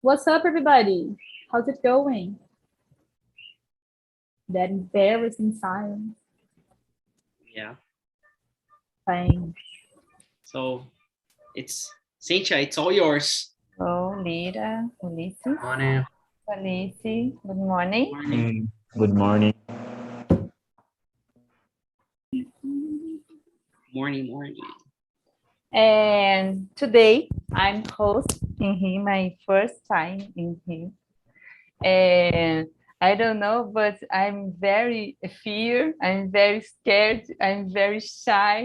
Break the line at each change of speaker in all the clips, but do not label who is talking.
What's up, everybody? How's it going? That embarrassing silence.
Yeah.
Fine.
So it's Cynthia, it's all yours.
Oh, Lira, Ulysses,
Morning.
Alice, good morning.
Morning.
Good morning.
Morning.
And today I'm hosting him, my first time in here. And I don't know, but I'm very fear, I'm very scared, I'm very shy,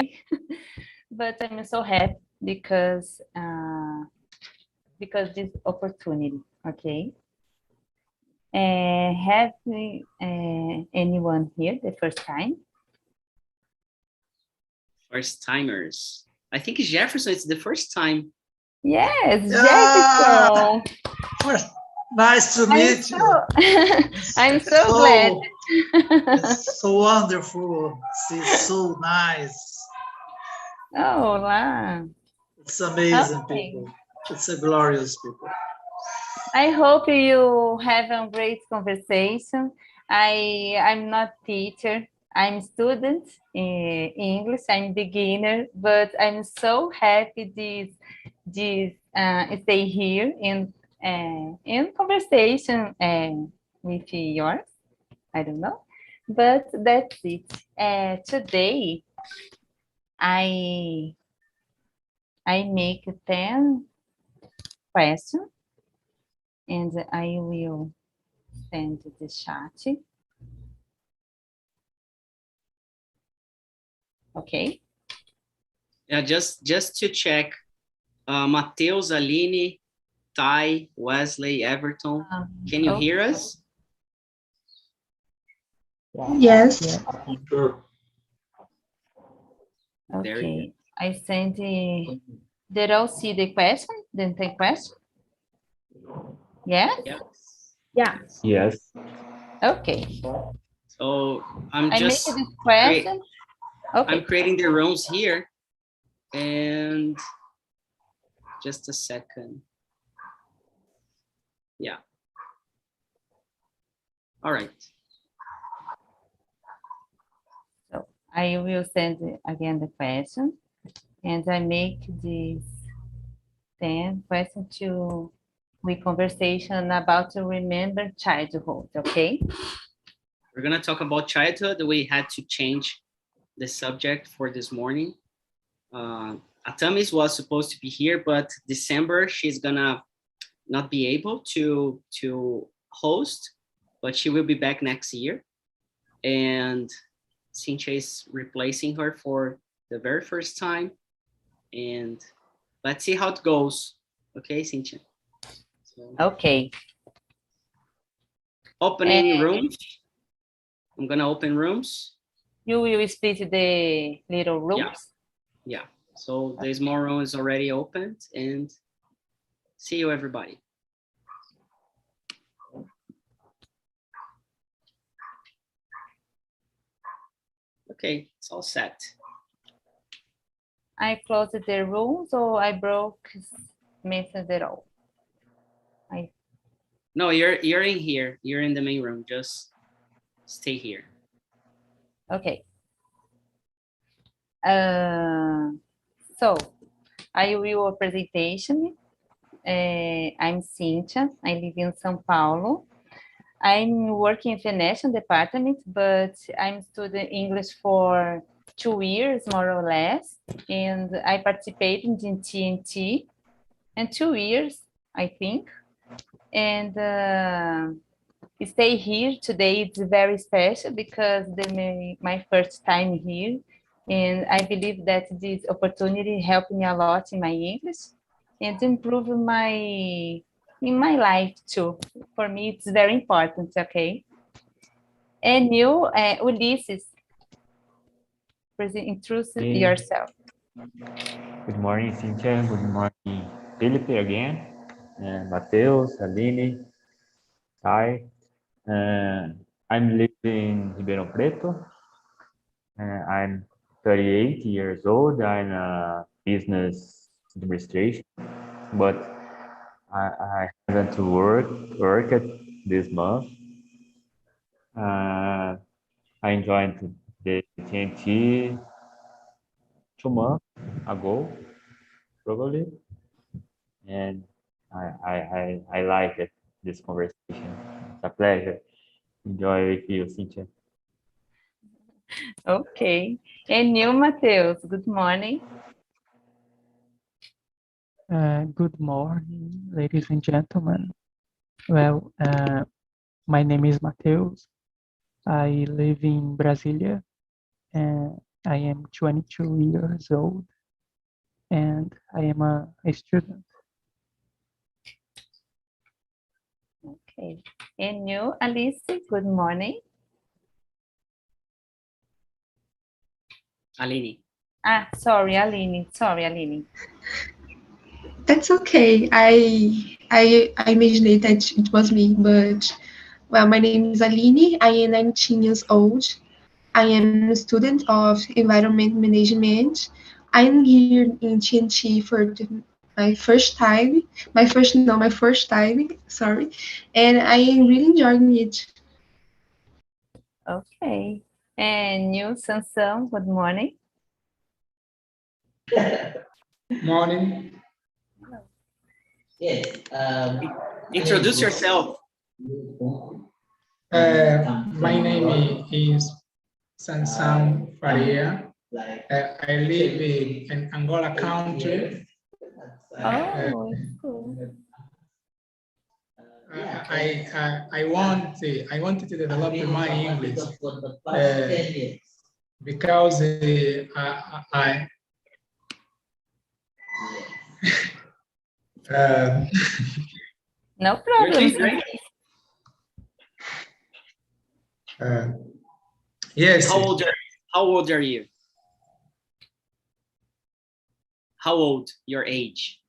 but I'm so happy because this opportunity, okay? Have anyone here the first time?
First timers. I think Jefferson is the first time.
Yes,
Yeah.
Jefferson.
First, nice to meet you.
I'm so glad.
It's so wonderful. It's so nice.
Oh, lá.
It's amazing,
Okay.
people. It's a glorious people.
I hope you have a great conversation. I'm not teacher. I'm student in English. I'm beginner, but I'm so happy this stay here in conversation with yours. I don't know, but that's it. Today I make 10 questions and I will send the chat. Okay.
Yeah, just to check. Mateus, Aline, Ty, Wesley, Everton. Can you hear us?
Yes.
Sure.
Okay. I sent the. Did all see the question? Didn't take question? Yes?
Yeah.
Yes.
Okay.
So I'm
I make
just
this question. Okay.
I'm creating the rooms here. And just a second. Yeah. All right.
So I will send again the question, and I make this 10 question to with conversation about to remember childhood. Okay.
We're gonna talk about childhood. We had to change the subject for this morning. Atamis was supposed to be here, but December she's gonna not be able to host, but she will be back next year. And Cynthia is replacing her for the very first time. And let's see how it goes. Okay, Cynthia. So,
Okay.
opening rooms. I'm gonna open rooms.
You will split the little rooms?
Yeah. So there's more rooms already opened, and see you, everybody. Okay, it's all set.
I closed the rooms or I broke message at all?
No, you're in here. You're in the main room. Just stay here.
Okay. So I will a presentation. I'm Cynthia. I live in São Paulo. I'm working in financial department, but I'm studying English for 2 years, more or less. And I participated in TNT and 2 years, I think. And stay here today. It's very special because my first time here. And I believe that this opportunity helped me a lot in my English and improve in my life too. For me, it's very important, okay? And you, Ulysses, introduce yourself.
Good morning, Cynthia. Good morning, Felipe again. And Mateus, Aline, Ty. I'm living in Ribeirão Preto. I'm 38 years old. I'm a business administration, but I haven't worked this month. I joined the TNT 2 months ago, probably, and I like it, this conversation. It's a pleasure. Enjoy with you, Cynthia.
Okay. And you, Mateus, good morning.
Good morning, ladies and gentlemen. Well, my name is Mateus. I live in Brasilia, and I am 22 years old, and I am a student.
Okay. And you, Alice, good morning.
Aline.
Sorry, Aline. Sorry, Aline.
That's okay. I imagined that it was me, but well, my name is Aline. I am 19 years old. I am a student of environment management. I'm here in TNT for my first time. My first time. Sorry, and I am really enjoying it.
Okay. And you, Sansão, good morning.
Morning.
Yes.
Introduce yourself.
My name is Sansão Faria. I live in Angola country.
Oh, cool.
I wanted to develop my English because I
No problem.
yes.
How old are you? How old? Your age?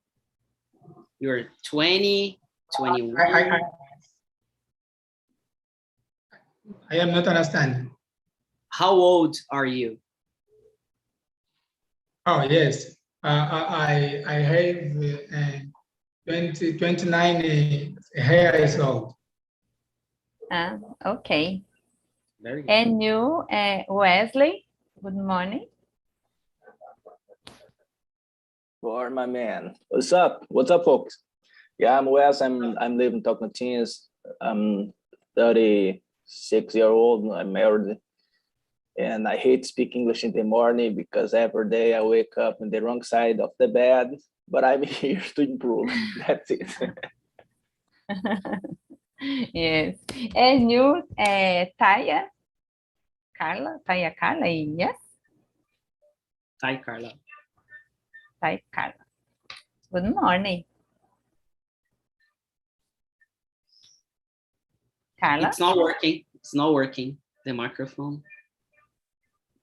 You're 20, 21.
I am not understanding.
How old are you?
Oh yes. I have 29 years old.
Okay.
Very good.
And you, Wesley, good morning.
For my man. What's up? What's up, folks? Yeah, I'm Wes. I'm living in Tocantins. I'm 36-year-old. I'm married. And I hate speaking English in the morning because every day I wake up on the wrong side of the bed, but I'm here to improve. That's it.
Yes. And you, Taya Carla, yes?
Hi, Carla.
Taya Carla. Good morning. Carla?
It's not working. It's not working. The microphone.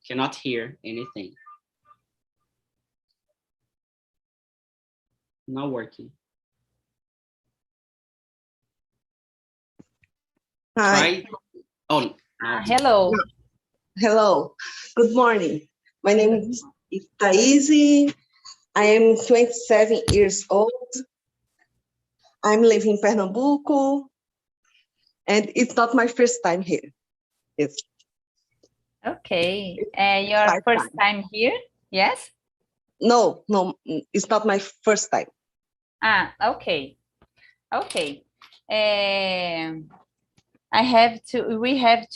Cannot hear anything. Not working.
Hi.
Try. Oh, no.
Hello.
Hello. Good morning. My name is Thaís. I am 27 years old. I'm living in Pernambuco. And it's not my first time here. Yes.
Okay. Your first time here? Yes?
No, it's not my first time.
Okay. Okay. We have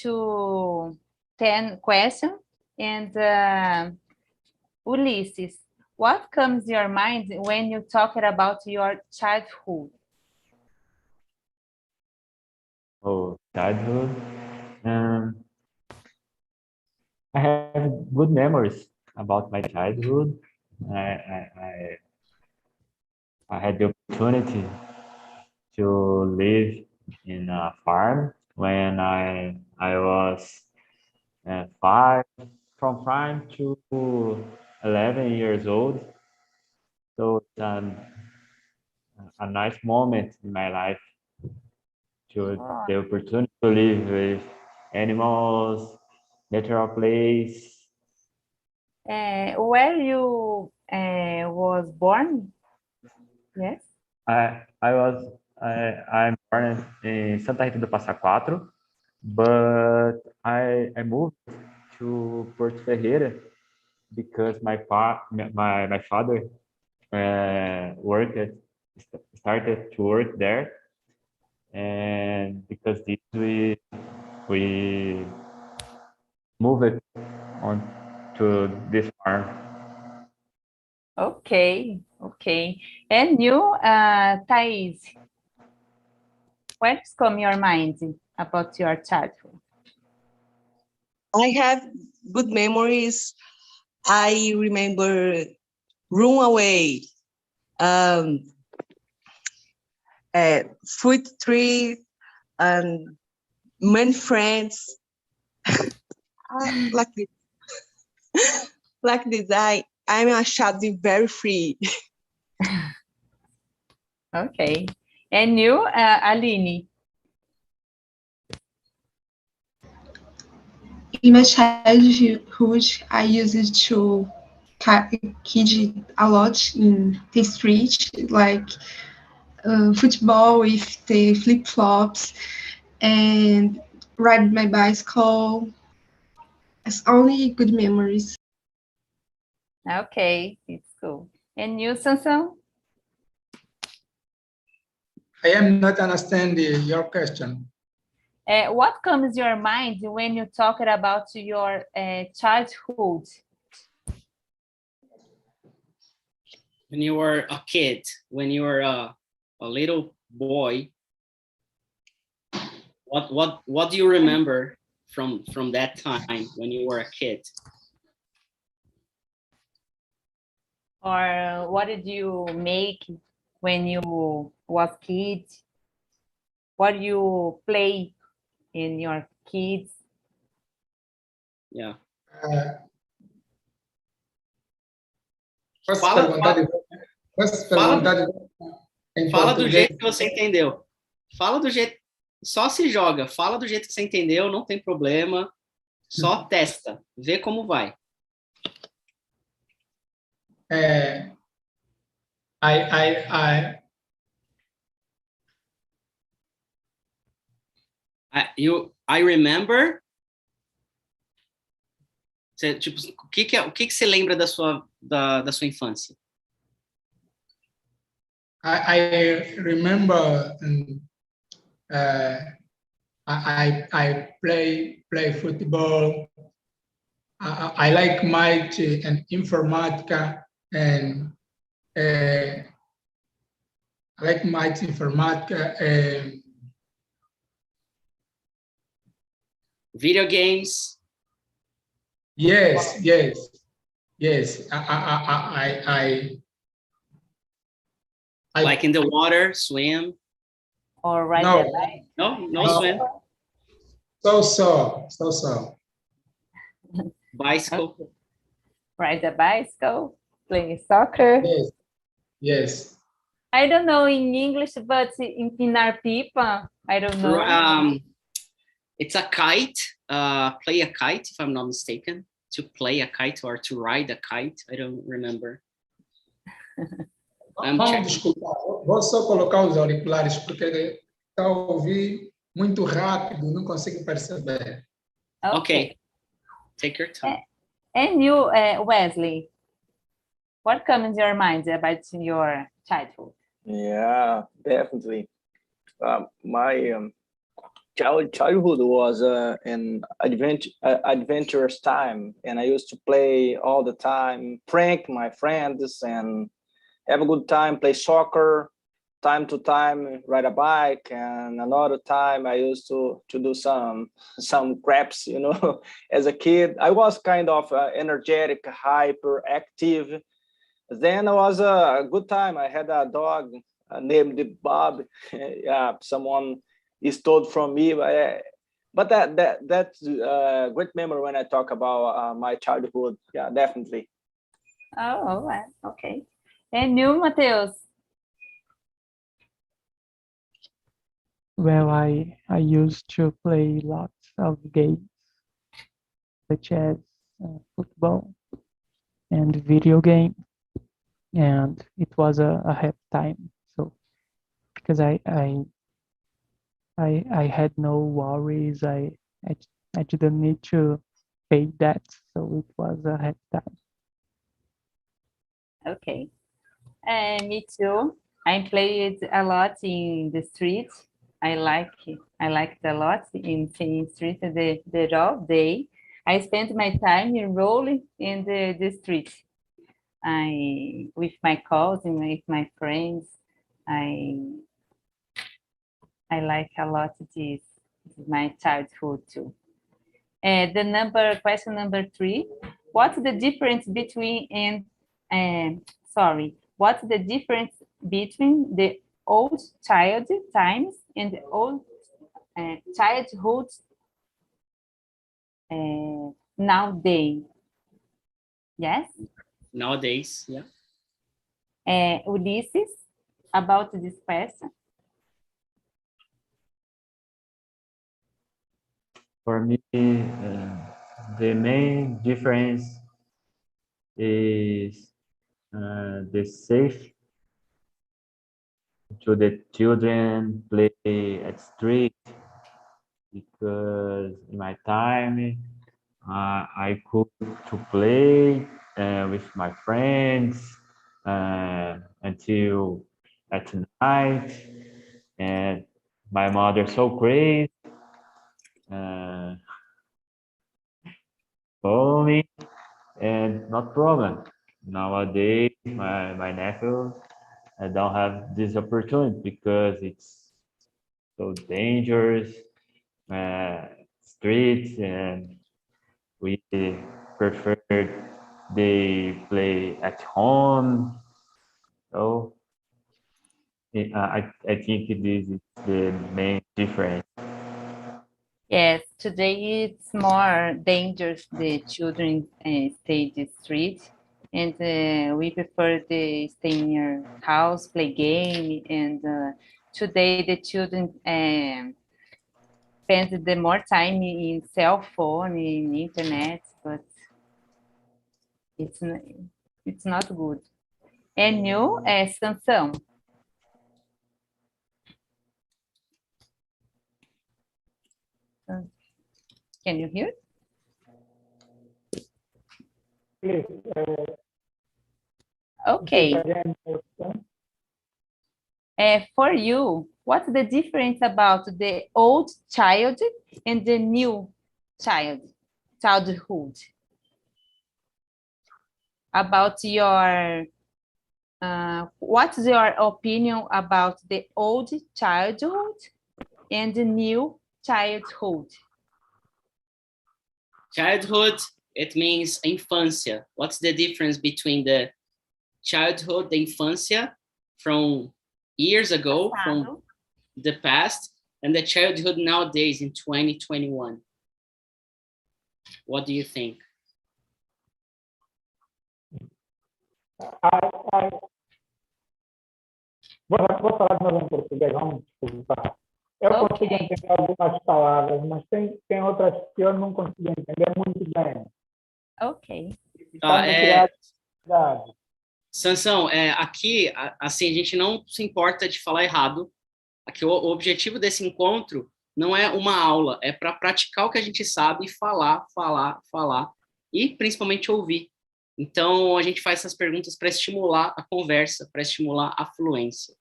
10 questions. And Ulysses, what comes to your mind when you talk about your childhood?
Oh, childhood. I have good memories about my childhood. I had the opportunity to live in a farm when I was 5, from 5 to 11 years old. So it's a nice moment in my life to the opportunity to live with animals, natural place,
Where you was born? Yes.
I'm born in Santa Rita do Passa Quatro, but I moved to Porto Ferreira because my father started to work there, and because this we moved on to this farm.
Okay, okay. And you, Thais, what's come your mind about your childhood?
I have good memories. I remember room away, fruit tree, and many friends. Like this. Like this, I'm a child very free.
Okay. And you, Aline?
In my childhood, I used to kid a lot in the street, like football with the flip-flops and ride my bicycle. It's only good memories.
Okay, it's cool. And you, Sansão?
I am not understanding your question.
What comes your mind when you talk about your childhood?
When you were a kid, when you were a little boy, what do you remember from that time when you were a kid?
Or what did you make when you was kid? What you play in your kids?
Yeah.
Posso
Fala
perguntar em
fala do
português?
jeito que você entendeu. Fala do jeito, só se joga. Fala do jeito que você entendeu, não tem problema. Só testa, vê como vai. I remember. Você, tipo, o que você lembra da sua infância?
I remember I play football. I like math and informática, and I like math, informática, and
Video games.
yes. I
Like in the water, swim.
Or ride
No.
the bike?
No swim.
So.
Bicycle.
Okay. Ride the bicycle, playing soccer.
Yes.
I don't know in English, but in Pinarpipa, I don't know.
It's a kite. Play a kite, if I'm not mistaken. To play a kite or to ride a kite. I don't remember.
Vamos desculpar, vou só colocar os auriculares porque está a ouvir muito rápido, não consigo perceber.
Okay. Take your time.
And
you, Wesley, what comes to your mind about your childhood?
Yeah, definitely. My childhood was an adventurous time, and I used to play all the time, prank my friends, and have a good time, play soccer, time to time, ride a bike, and another time I used to do some craps, As a kid, I was kind of energetic, hyperactive. Then it was a good time. I had a dog named Bob. Yeah, someone stole from me, but that's a great memory when I talk about my childhood. Yeah, definitely.
Oh, okay. And you, Mateus?
Well, I used to play lots of games, such as football, and video game, and it was a happy time. So because I had no worries, I didn't need to pay debts, so it was a happy time.
Okay. Me too. I played a lot in the street. I liked a lot in the street the all day. I spent my time rolling in the street. With my cousin, with my friends. I like a lot this my childhood too. Question number 3. What's the difference between what's the difference between the old child times and the old childhood nowadays? Yes?
Nowadays, yeah.
Ulysses, about this question.
For me, the main difference is the safe to the children play at street, because in my time I could to play with my friends until at night, and my mother so crazy for me, and not problem. Nowadays, my nephew, I don't have this opportunity because it's so dangerous, streets, and we prefer they play at home. So I think this is the main difference.
Yes, today it's more dangerous the children stay the street, and we prefer to stay in your house, play game, and today the children spend the more time in cell phone, in internet, but it's not good. And you, Sansão? Can you hear?
Please,
Okay.
again,
For you, what's the difference about the old child and the new childhood? About your, what's your opinion about the old childhood and the new childhood?
Childhood, it means infância. What's the difference between the childhood, the infância, from years ago, from the past, and the childhood nowadays in 2021? What do you think?
Vou falar de novo em português, vamos desculpar. Eu consigo entender algumas palavras, mas tem outras que eu não consigo entender muito bem.
Ok.
Sansão, aqui, assim, a gente não se importa de falar errado. Aqui, o objetivo desse encontro não é uma aula, é para praticar o que a gente sabe, falar, e principalmente ouvir. Então, a gente faz essas perguntas para estimular a conversa, para estimular a fluência.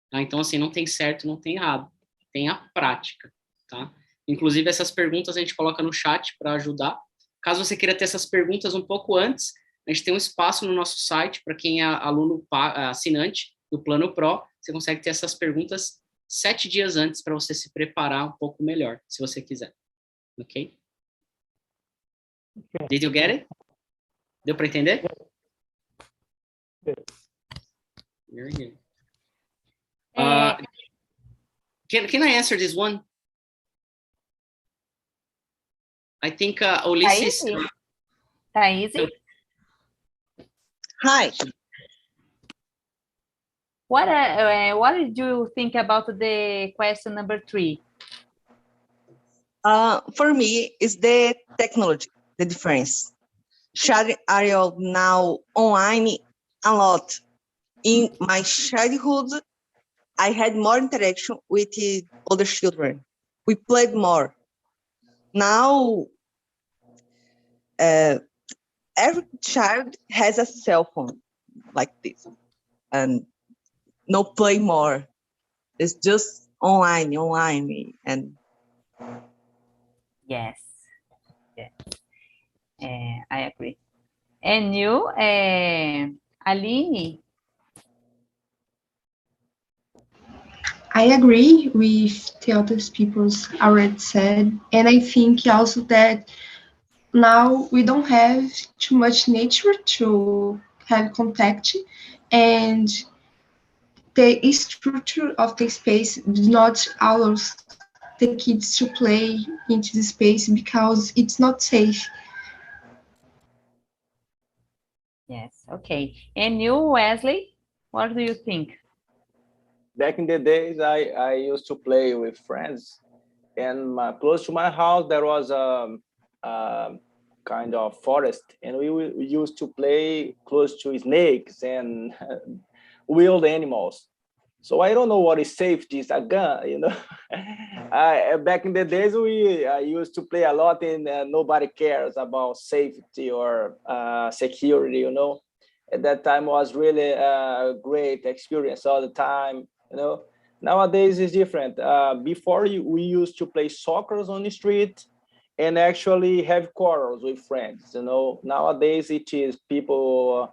Tá? Então, assim, não tem certo, não tem errado. Tem a prática, tá? Inclusive, essas perguntas a gente coloca no chat para ajudar. Caso você queira ter essas perguntas um pouco antes, a gente tem um espaço no nosso site para quem é aluno assinante do Plano Pro. Você consegue ter essas perguntas 7 dias antes para você se preparar um pouco melhor, se você quiser. Ok? Did you get it? Deu para entender? Very good. Can I answer this one? I think Ulysses.
Thaís?
Hi.
What did you think about the question number 3?
For me, it's the technology, the difference. children are now online a lot. In my childhood, I had more interaction with the other children. We played more. Now, every child has a cell phone like this, and no play more. It's just online, and
Yes. Yes. I agree. And you, Aline?
I agree with the other people's already said, and I think also that now we don't have too much nature to have contact, and the structure of the space does not allow the kids to play into the space because it's not safe.
Yes, okay. And you, Wesley, what do you think?
Back in the days, I used to play with friends, and close to my house there was a kind of forest, and we used to play close to snakes and wild animals. So I don't know what is safety is a gun, you know. Back in the days, we used to play a lot, and nobody cares about safety or security, you know. At that time was really a great experience all the time, you know. Nowadays is different. Before we used to play soccer on the street and actually have quarrels with friends, you know. Nowadays it is people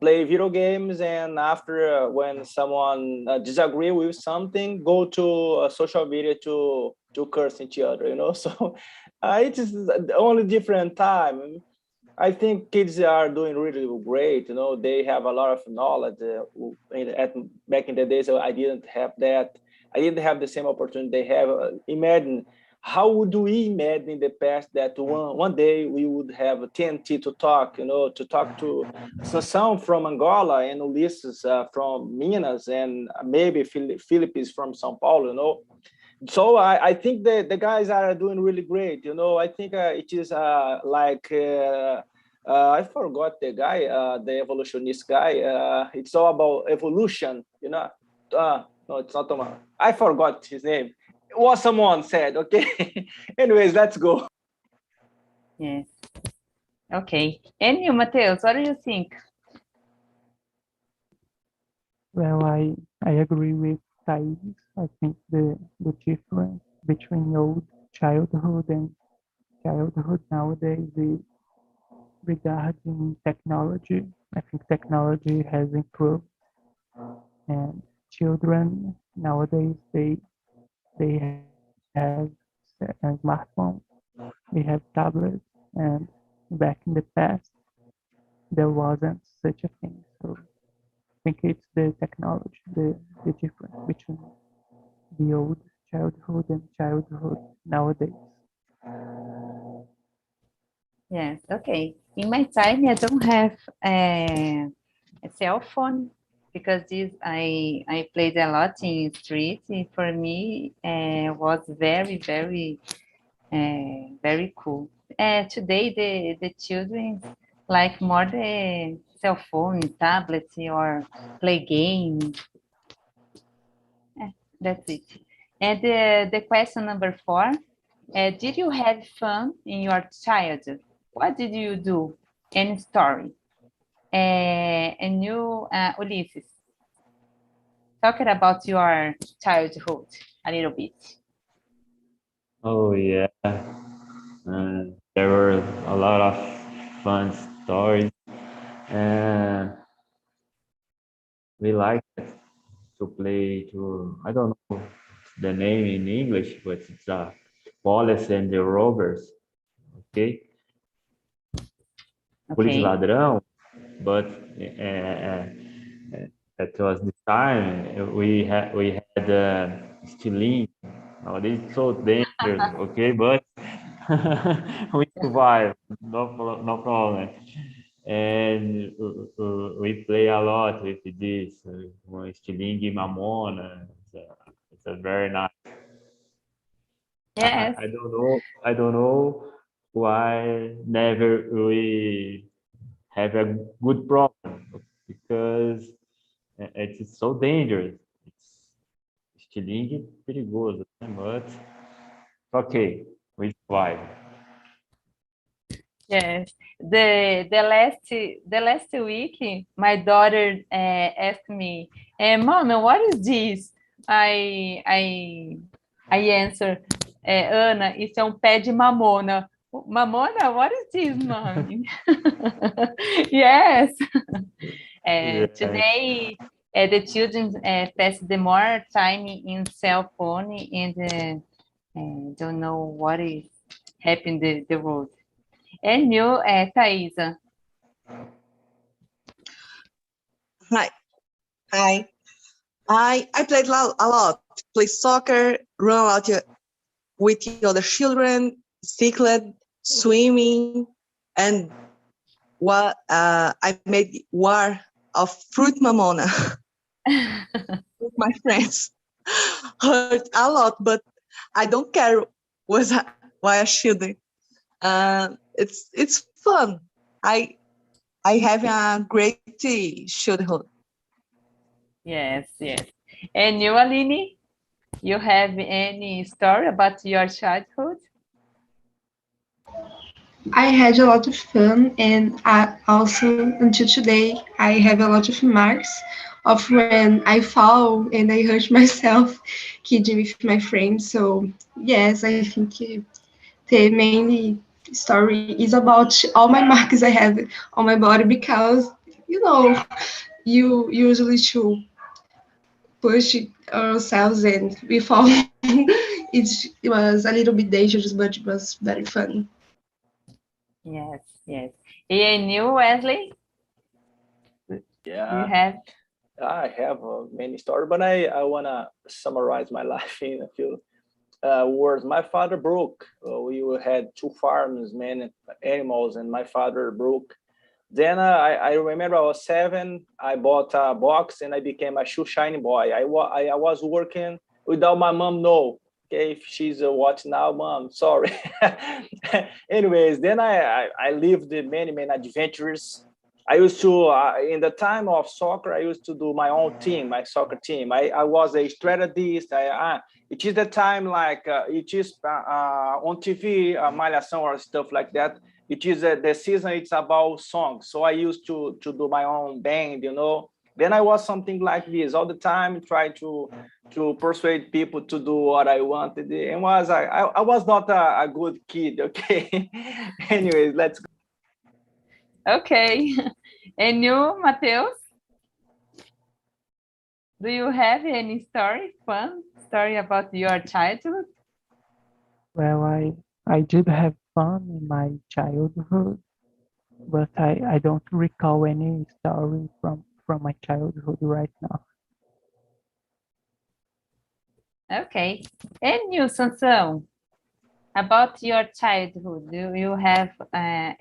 play video games, and after when someone disagree with something, go to social media to curse each other, you know. So it is the only different time. I think kids are doing really great. You know, they have a lot of knowledge. Back in the days, I didn't have that. I didn't have the same opportunity they have. Imagine, how would we imagine in the past that one day we would have TNT to talk, you know, to talk to Sansão from Angola and Ulisses from Minas, and maybe Philip is from São Paulo, you know. So I think the guys are doing really great. You know, I think it is I forgot the guy, the evolutionist guy. It's all about evolution, you know. No, it's not Thomas. I forgot his name. What someone said, okay? Anyways, let's go.
Yes. Okay. And you, Mateus, what do you think?
Well, I agree with Thais. I think the difference between old childhood and childhood nowadays is regarding technology. I think technology has improved, and children nowadays they have a smartphone, they have tablets, and back in the past there wasn't such a thing. So I think it's the technology, the difference between the old childhood and childhood nowadays.
Yes, okay. In my time, I don't have a cell phone because I played a lot in street. And for me, was very, very cool. Today, the children like more the cell phone, tablets, or play games. That's it. And the question number 4, did you have fun in your childhood? What did you do? Any story? And you, Ulisses, talking about your childhood a little bit.
Oh yeah, there were a lot of fun stories, and we liked to play to, I don't know the name in English, but it's Wallace and the Rovers, okay? Polícia e
Okay.
Ladrão, but that was the time we had stealing. Nowadays it's so dangerous, okay, but we survive, no problem. And we play a lot with this stealing Mamona. It's a very nice.
Yes.
I don't know why never we have a good problem, because it's so dangerous. It's estilingue perigoso, né? But okay, we survive.
Yes, the last week, my daughter asked me, "Mama, what is this?" I answer, Ana, isso é um pé de mamona. Mamona, what is this, mommy? Yes. Today, the children pass the more time in cell phone and don't know what is happening the world. And you, Thaisa?
Hi. Hi. I played a lot. Play soccer, run out with the other children, cycled, swimming, and what I made war of fruit mamona with my friends. Hurt a lot, but I don't care why I shouldn't. It's fun. I have a great childhood.
Yes, yes. And you, Aline? You have any story about your childhood?
I had a lot of fun, and I also until today I have a lot of marks of when I fall and I hurt myself kidding with my friends. So yes, I think the main story is about all my marks I have on my body because you usually to push ourselves and we fall. It was a little bit dangerous, but it was very fun.
Yes, yes. And you, Wesley? You
Yeah,
have?
I have many stories, but I want to summarize my life in a few words. My father broke. We had two farms, many animals, and my father broke. Then I remember I was 7. I bought a box and I became a shoe shine boy. I was working without my mom know. Okay, if she's watching now, mom, sorry. Anyways, then I lived many adventures. I used to in the time of soccer, I used to do my own team, my soccer team. I was a strategist. It is the time like it is on TV, Malhação or stuff like that. It is the season. It's about songs. So I used to do my own band, Then I was something like this all the time, try to persuade people to do what I wanted. And I was not a good kid, okay? Anyways, let's go.
Okay. And you, Mateus? Do you have any fun story about your childhood?
Well, I did have fun in my childhood, but I don't recall any story from my childhood right now.
Okay. And you, Sansão, about your childhood, do you have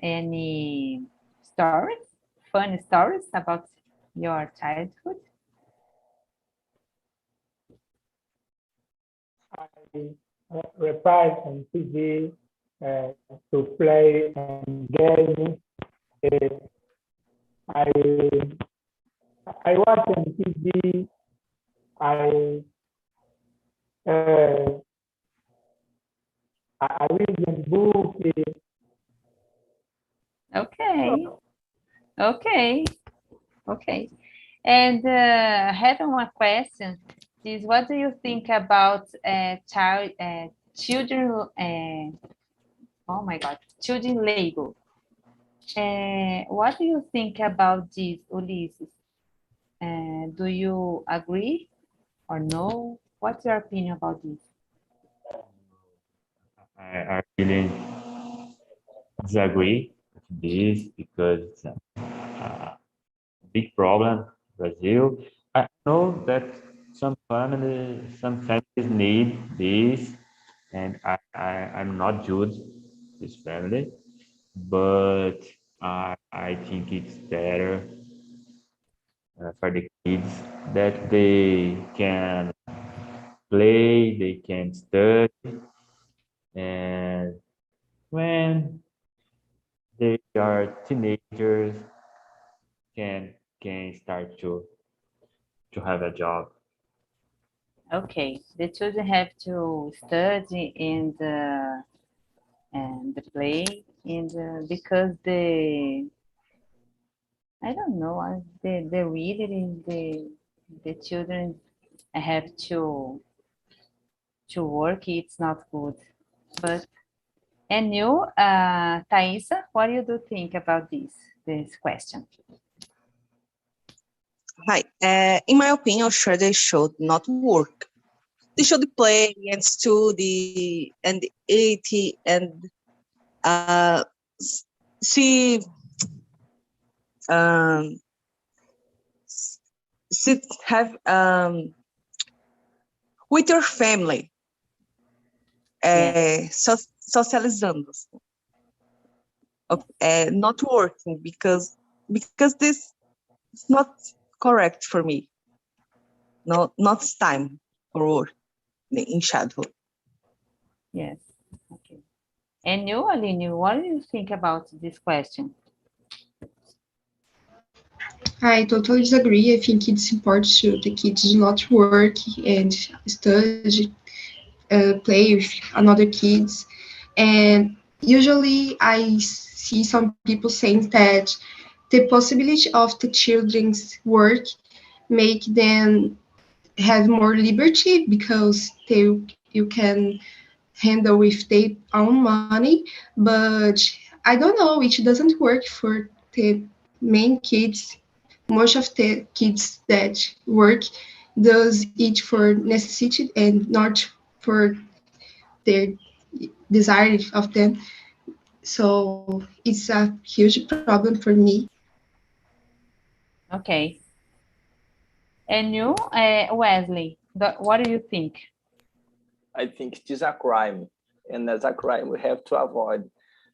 any stories, funny stories about your childhood?
I reprised on TV to play and games. I watch on TV. I read in books.
Okay. Okay. Okay. And I have one question. Is what do you think about children? Oh my God, children labor. What do you think about this, Ulisses? Do you agree or no? What's your opinion about this?
I really disagree with this because it's a big problem in Brazil. I know that some families need this, and I'm not judge this family, but I think it's better for the kids that they can play, they can study, and when they are teenagers, can start to have a job.
Okay, the children have to study and play, and because I don't know, the reading, the children have to work, it's not good. But, and you, Thaisa, what do you think about this question?
Hi. In my opinion, sure, they should not work. They should play and study and eat and see have with your family, socializando, not working because this is not correct for me. No, not time for work in childhood.
Yes. Okay. And you, Aline, what do you think about this question?
I totally disagree. I think it's important to the kids to not work and study, play with another kids. And usually I see some people saying that the possibility of the children's work make them have more liberty because you can handle with their own money. But I don't know, it doesn't work for the main kids. Most of the kids that work does it for necessity and not for their desire of them. So it's a huge problem for me.
Okay. And you, Wesley, what do you think?
I think it is a crime, and as a crime we have to avoid.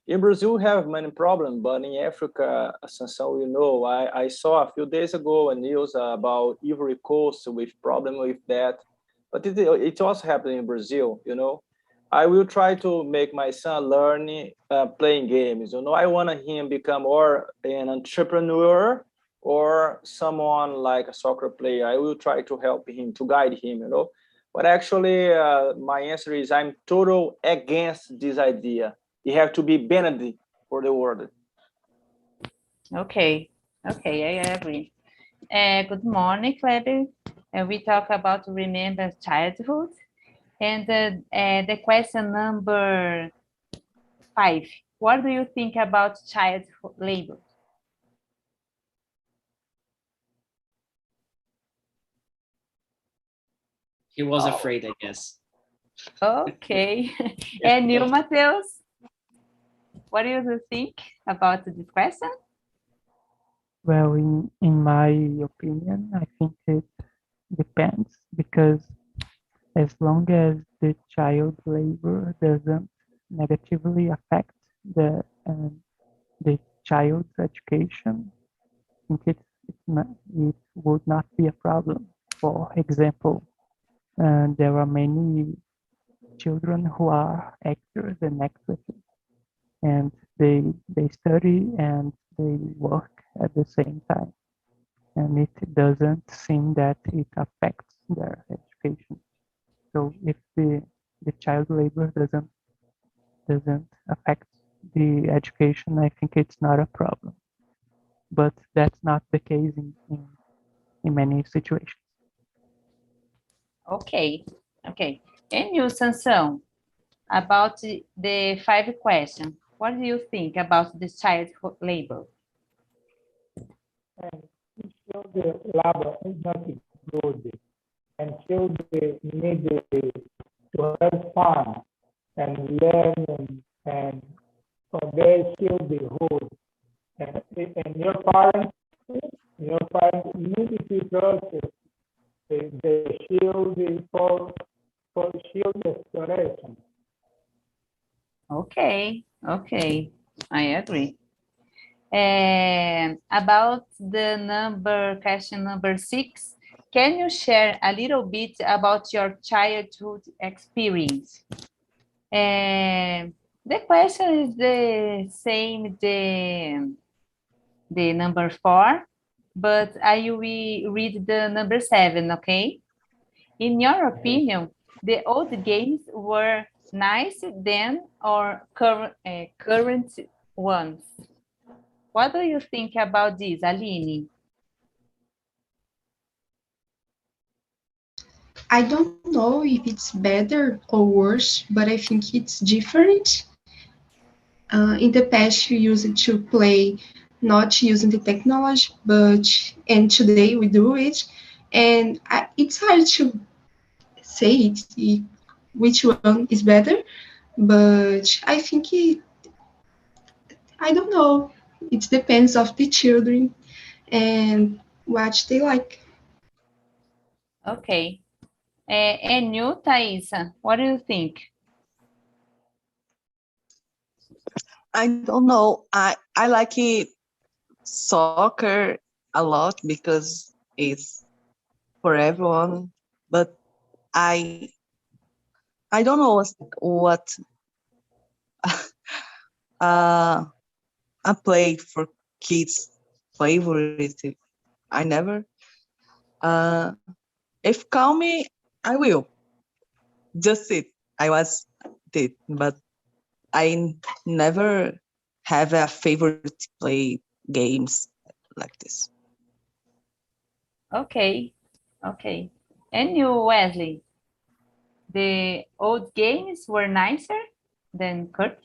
In Brazil, we have many problems, but in Africa, Assunção, I saw a few days ago a news about Ivory Coast with problem with that, but it also happened in Brazil. I will try to make my son learn playing games. I want him become or an entrepreneur or someone like a soccer player. I will try to help him, to guide him. But actually, my answer is I'm total against this idea. You have to be Benedict for the world.
Okay, I agree. Good morning, Kleber. We talk about remember childhood. And the question number 5. What do you think about child labor?
He was afraid, I guess.
Okay. And you, Mateus? What do you think about this question?
Well, in my opinion, I think it depends, because as long as the child labor doesn't negatively affect the child's education, I think it would not be a problem. For example, there are many children who are actors and actresses, and they study and they work at the same time, and it doesn't seem that it affects their education. So if the child labor doesn't affect the education, I think it's not a problem. But that's not the case in many situations.
Okay. And you, Sansão, about the 5 questions, what do you think about the child labor?
Children labor is not good, and children need to have fun and learn and for their childhood. And your parents need to trust the shield for shield exploration.
Okay, I agree. About the question number 6, can you share a little bit about your childhood experience? The question is the same, the number 4, but I will read the number 7, okay? In your opinion, the old games were nice then or current ones? What do you think about this, Aline?
I don't know if it's better or worse, but I think it's different. In the past, we used to play not using the technology, and today we do it. And it's hard to say which one is better, but I think I don't know. It depends of the children and what they like.
Okay. And you, Thaisa, what do you think?
I don't know. I like soccer a lot because it's for everyone, but I don't know what I play for kids favorite. I never. If call me, I will. Just it. I was it, but I never have a favorite play games like this.
Okay. Okay. And you, Wesley, the old games were nicer than currently?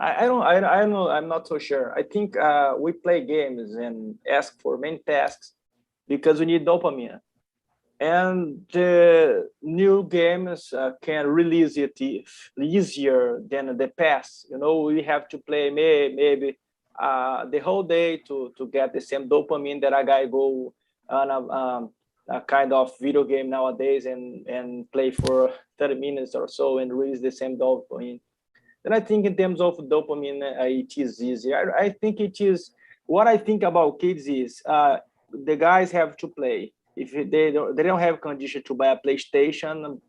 I don't know. I'm not so sure. I think we play games and ask for many tasks because we need dopamine. And the new games can release it easier than the past. You know, we have to play maybe the whole day to get the same dopamine that a guy go on a kind of video game nowadays and play for 30 minutes or so and release the same dopamine. And I think in terms of dopamine, it is easier. I think it is, what I think about kids is the guys have to play. If they don't have condition to buy a PlayStation,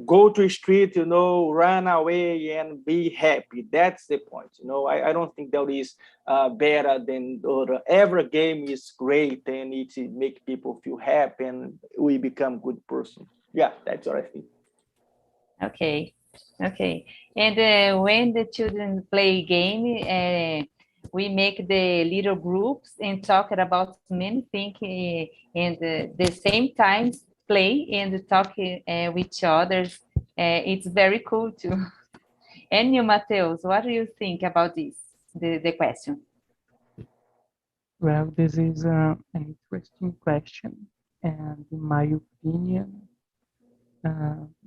go to the street, run away and be happy. That's the point. I don't think that is better than other. Every game is great and it make people feel happy and we become good person. Yeah, that's what I think.
Okay. Okay. And when the children play game, we make the little groups and talk about many things and the same time play and talk with each others. It's very cool too. And you, Mateus, what do you think about this, the question?
Well, this is an interesting question, and in my opinion,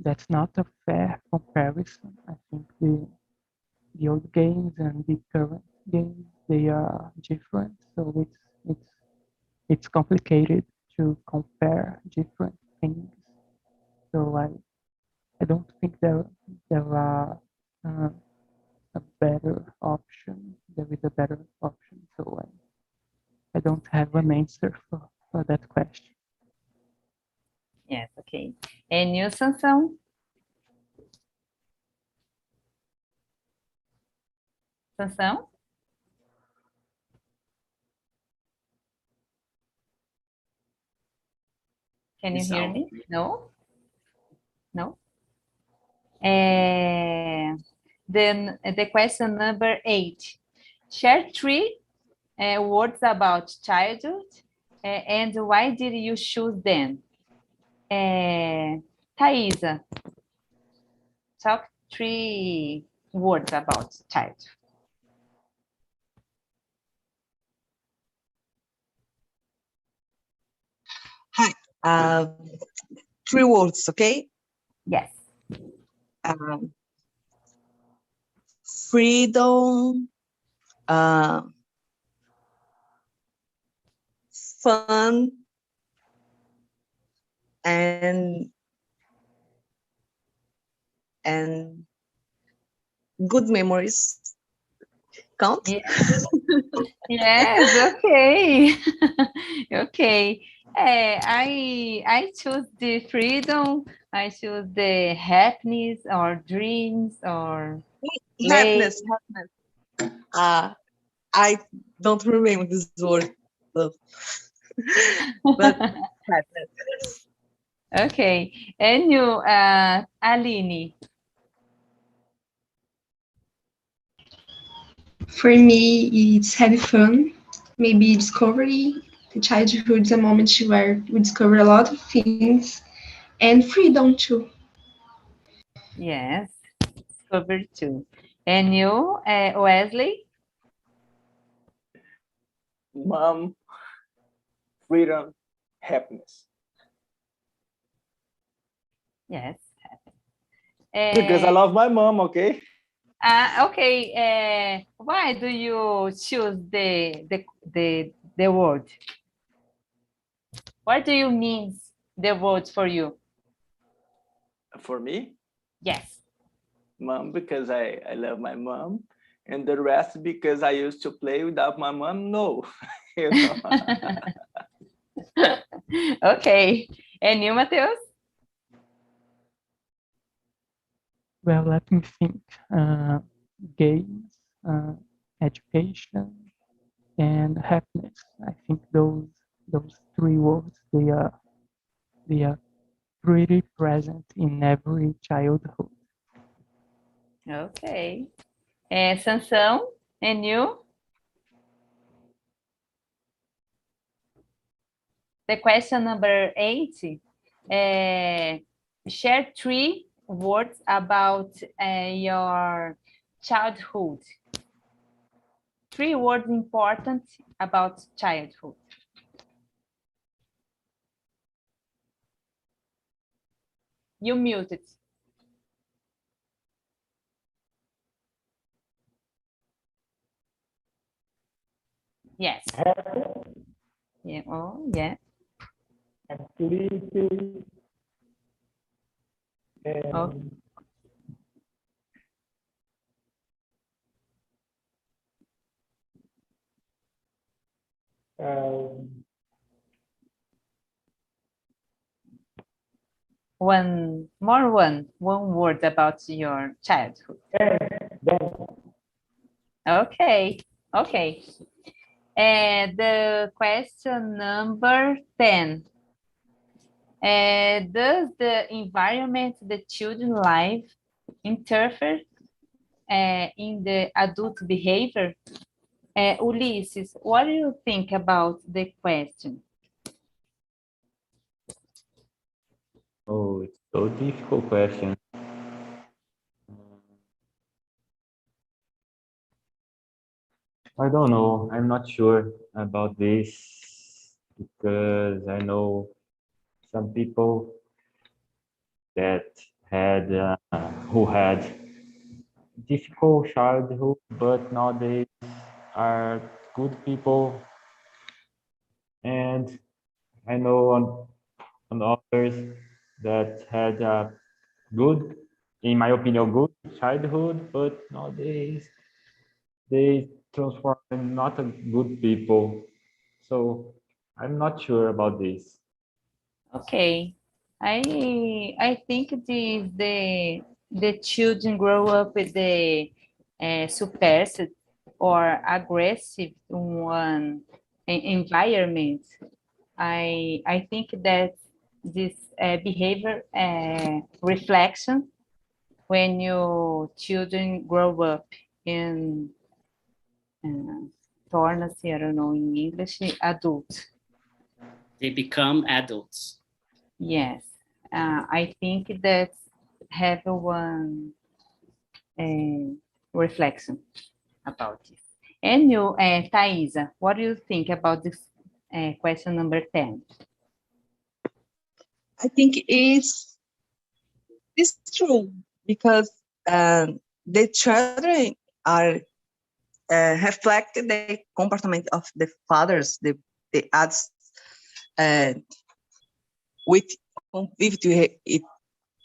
that's not a fair comparison. I think the old games and the current games, they are different, so it's complicated to compare different things. So I don't think there are a better option. There is a better option. So I don't have an answer for that question.
Yes, okay. And you, Sansão? Sansão? Can you hear me? No? No? Then the question number 8. Share 3 words about childhood and why did you choose them? Thaisa, talk 3 words about childhood.
Hi. 3 words, okay?
Yes.
Freedom, fun, and good memories. Count?
Yes, yes, okay. Okay. I choose the freedom. I choose the happiness or dreams or play.
Happiness. I don't remember this word, but happiness.
Okay. And you, Aline?
For me, it's having fun, maybe discovery. The childhood is a moment where we discover a lot of things, and freedom too.
Yes, discover too. And you, Wesley?
Mom, freedom, happiness.
Yes.
Because I love my mom, okay?
Okay. Why do you choose the word? What do you mean the word for you?
For me,
Yes.
mom, because I love my mom. And the rest because I used to play without my mom, no. You know?
Okay. And you, Mateus?
Well, let me think. Games, education, and happiness. I think those three words they are pretty present in every childhood.
Okay. Sansão, and you? The question number 8. Share 3 words about your childhood. 3 words important about childhood. You muted. Yes. Yeah. Oh, yeah.
And sleepy. And
Oh. One word about your childhood. Okay. And the question number 10. Does the environment the children live interfere in the adult behavior? Ulisses, what do you think about the question?
Oh, it's so difficult question. I don't know. I'm not sure about this because I know some people that had who had difficult childhood, but nowadays are good people, and I know on others that had a good, in my opinion, good childhood, but nowadays they transform in not a good people. So I'm not sure about this.
Okay, I think the children grow up with the suppressed or aggressive one environment. I think that this behavior reflection when your children grow up in torna-se, I don't know in English, adult.
They become adults.
Yes, I think that have one reflection about this. And you, Thaisa, what do you think about this question number 10?
I think it's true because the children are reflecting the comportment of the fathers, the adults, with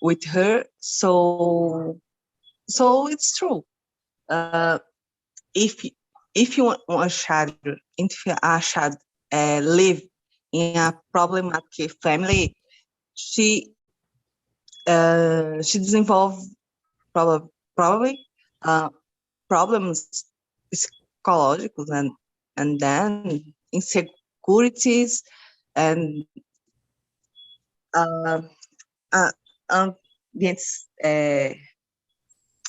with her. So it's true. If you want a child, if a child live in a problematic family, she developed probably problems psychological and then insecurities and ambientes,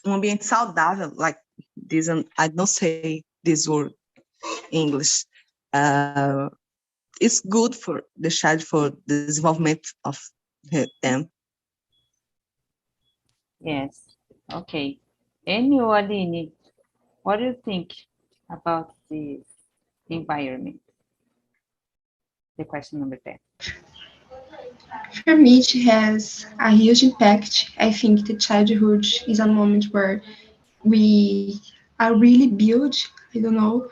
ambiente saudável, like this, I don't say this word in English. It's good for the child for the development of them.
Yes. Okay. And you, Aline, what do you think about this environment? The question number 10.
For me, it has a huge impact. I think the childhood is a moment where we are really built. I don't know.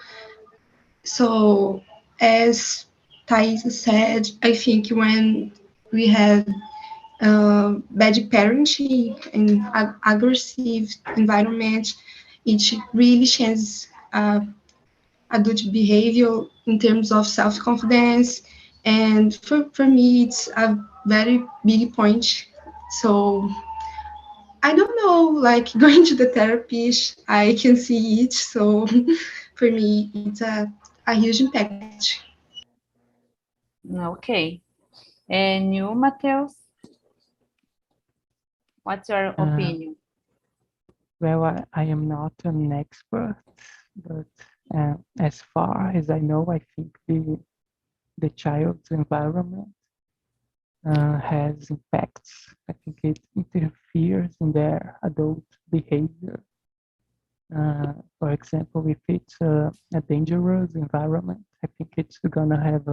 So, as Thais said, I think when we have bad parenting and aggressive environment, it really changes adult behavior in terms of self-confidence. And for me, it's a very big point. So I don't know, like going to the therapist, I can see it. So for me, it's a huge impact.
Okay. And you, Mateus? What's your opinion?
Well, I am not an expert, but as far as I know, I think the child's environment has impacts. I think it interferes in their adult behavior. For example, if it's a dangerous environment, I think it's gonna have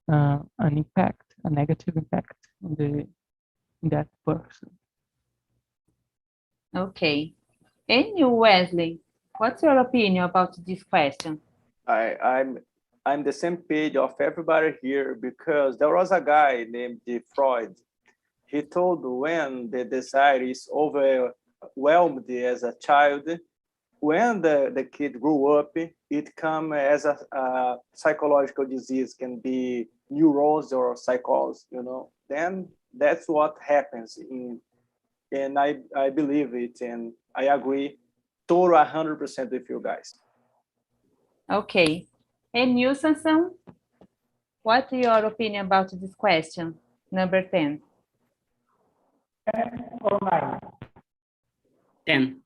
an impact, a negative impact in that person.
Okay. And you, Wesley, what's your opinion about this question?
I'm the same page of everybody here, because there was a guy named Freud. He told when the desire is overwhelmed as a child, when the kid grew up, it comes as a psychological disease, can be neurons or psychos, then that's what happens. And I believe it, and I agree total 100% with you guys.
Okay. And you, Sansão, what's your opinion about this question, number 10?
10 or 9?
10.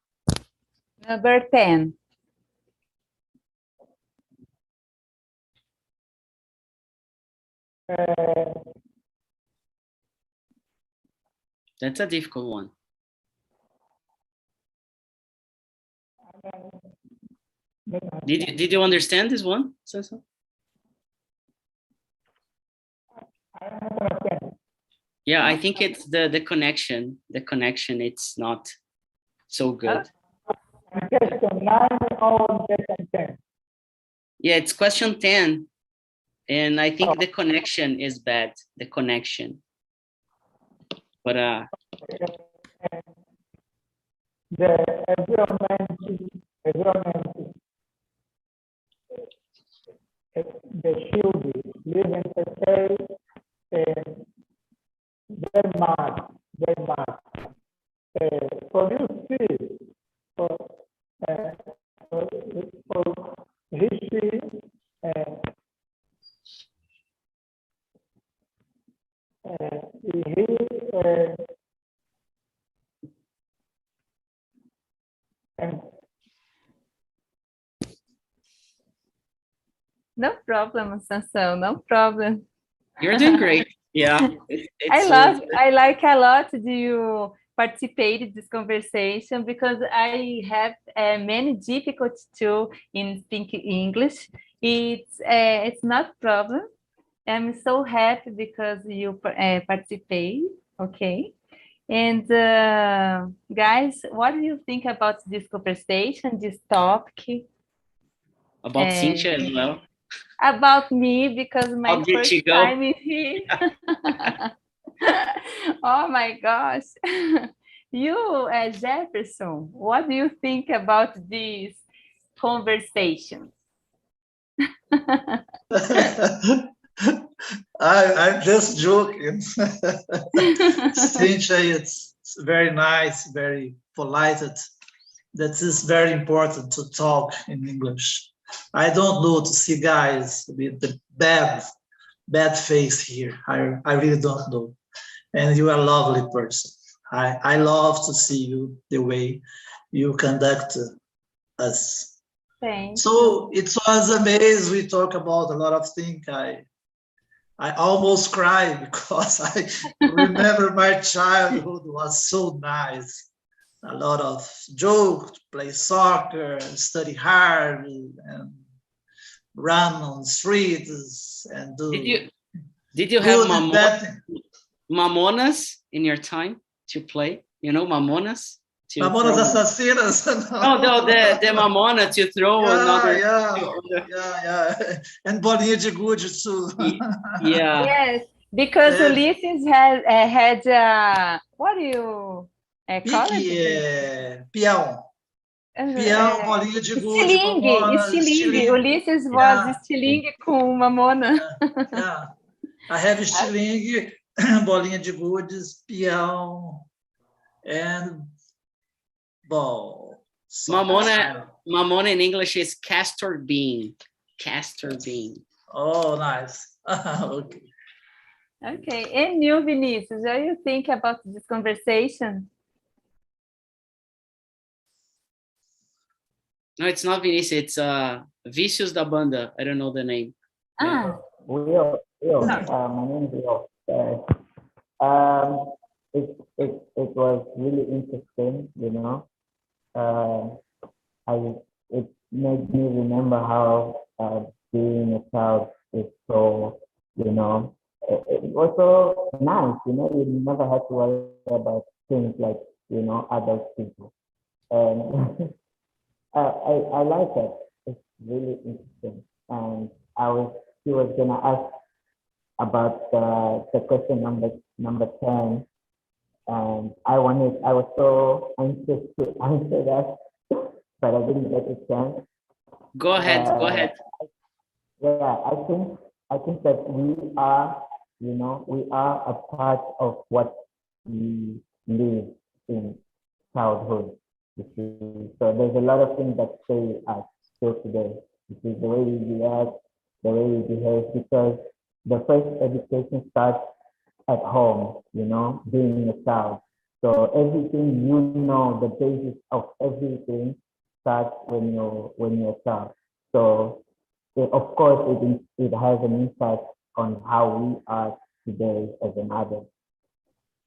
Number 10.
That's a difficult one. Did you understand this one, Sansão? Yeah, I think it's the connection. The connection, it's not so good.
Question 9 or question 10?
Yeah, it's question 10. And I think the connection is bad, the connection. But
the environment, the children live in the state, their mind. For you see, for history,
No problem, Sansão, no problem.
you're doing great. Yeah.
I like a lot that you participated in this conversation, because I have many difficulties too in speaking English. It's not problem. I'm so happy because you participate. Okay. And guys, what do you think about this conversation, this topic?
About Cynthia as well.
About me, because my
How did
first
she go?
time is here. Oh my gosh. You, Jefferson, what do you think about this conversation?
I'm just joking. Cynthia, it's very nice, very polite. That is very important to talk in English. I don't know to see guys with the bad face here. I really don't know. And you are a lovely person. I love to see you the way you conduct us.
Thanks.
So it was amazing. We talk about a lot of things. I almost cried because I remember my childhood was so nice. A lot of jokes, play soccer, study hard, and run on streets and do.
Did you have mamonas in your time to play? You know, mamonas.
Mamonas assassinas.
No, the mamona to throw another.
Yeah. And bolinha de gude too.
Yeah.
Yes, because Ulysses had what do you call it?
Peão. Peão, bolinha de gude,
estilingue. Ulysses was estilingue com mamona.
Yeah. I have estilingue, bolinha de gudes, peão, and ball.
Mamona in English is castor bean. Castor bean.
Oh, nice. Okay.
Okay, and you, Vinicius, what do you think about this conversation?
No, it's not Vinicius. It's Vicious da Banda. I don't know the name.
Will. My name is Will. It was really interesting, you know. It made me remember how being a child is so, you know, it was so nice, you know. You never had to worry about things like, you know, adult people, and I like it. It's really interesting, and she was gonna ask about the question number 10, and I was so anxious to answer that, but I didn't get a chance.
Go ahead.
Yeah, I think that we are, you know, we are a part of what we live in childhood. You see, so there's a lot of things that stay us still today. You see, the way we react, the way we behave, because the first education starts at home, you know, being a child. So everything, you know, the basis of everything starts when you're a child. So of course it has an impact on how we are today as an adult.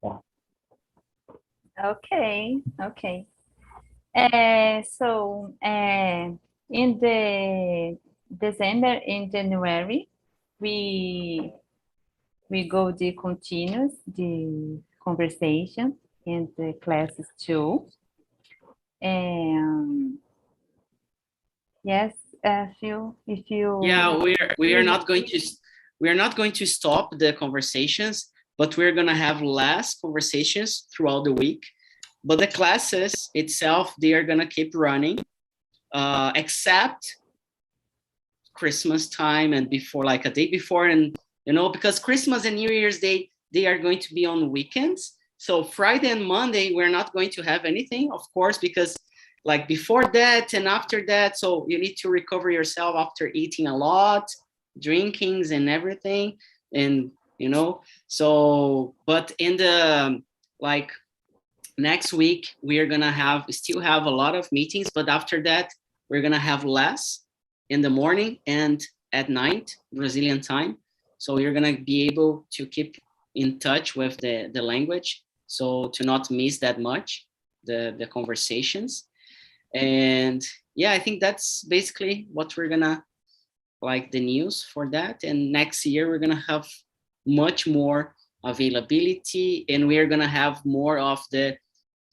Yeah.
Okay. So in the December and January, we go the continuous, the conversation in the classes too. And yes, if you
Yeah, we are not going to stop the conversations, but we're gonna have less conversations throughout the week. But the classes itself, they are gonna keep running, except Christmas time and before, like a day before, and you know, because Christmas and New Year's Day, they are going to be on weekends. So Friday and Monday, we're not going to have anything, of course, because like before that and after that, so you need to recover yourself after eating a lot, drinkings and everything, and you know, so but in the like next week we are gonna still have a lot of meetings, but after that we're gonna have less in the morning and at night, Brazilian time. So you're gonna be able to keep in touch with the language, so to not miss that much the conversations. And yeah, I think that's basically what we're gonna, like, the news for that. And next year we're gonna have much more availability, and we're gonna have more of the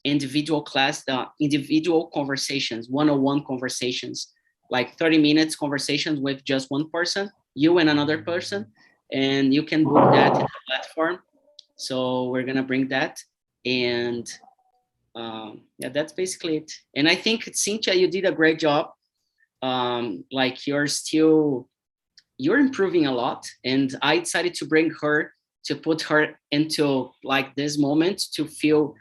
individual class, the individual conversations, one-on-one conversations, like 30 minutes conversations with just one person, you and another person, and you can book that in the platform. So we're gonna bring that, and yeah, that's basically it. And I think, Cynthia, you did a great job. Like, you're still you're improving a lot, and I decided to bring her, to put her into like this moment to feel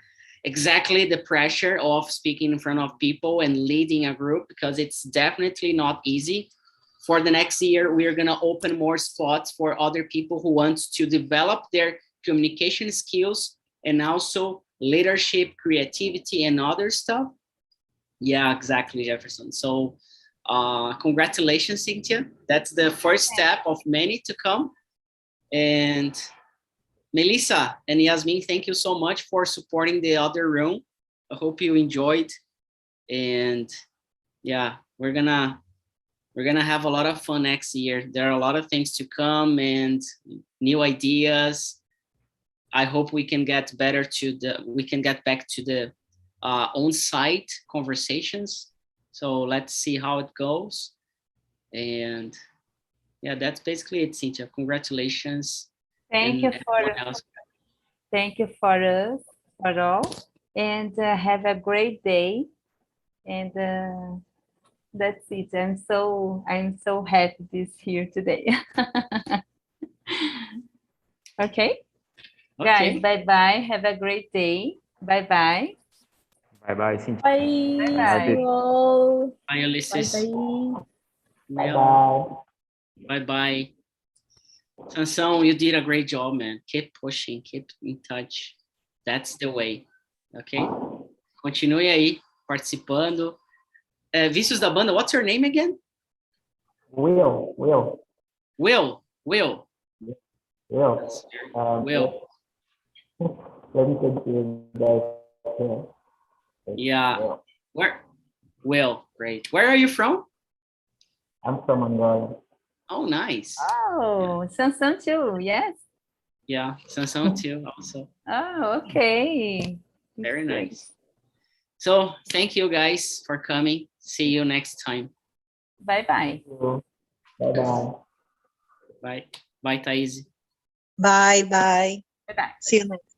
exactly the pressure of speaking in front of people and leading a group, because it's definitely not easy. For the next year, we're going to open more spots for other people who want to develop their communication skills and also leadership, creativity, and other stuff. Yeah, exactly, Jefferson. So congratulations, Cynthia. That's the first step of many to come. And Melissa and Yasmin, thank you so much for supporting the other room. I hope you enjoyed. And yeah, we're gonna have a lot of fun next year. There are a lot of things to come and new ideas. I hope we can get back to the on-site conversations. So let's see how it goes. And yeah, that's basically it, Cynthia. Congratulations.
Thank you for us, for all, and have a great day. And that's it. I'm so happy this here today. Okay, guys, bye-bye. Have a great day. Bye-bye.
Bye-bye, Cynthia.
Bye.
Bye-bye.
See you all.
Bye, Ulysses.
Bye-bye.
Bye-bye.
Bye-bye. Sansão, you did a great job, man. Keep pushing, keep in touch. That's the way, ok? Continue aí, participando. Vícios da banda, what's your name again?
Will.
Will.
Will.
Will.
Let me continue that.
Yeah.
Will.
Where? Will, great. Where are you from?
I'm from Angola.
Oh, nice.
Oh, Sansão too, yes?
Yeah, Sansão too, also.
Oh, okay.
Very nice. So, thank you guys for coming. See you next time.
Bye-bye.
Bye-bye.
Bye. Bye, Thaís.
Bye, bye.
Bye-bye.
See you next.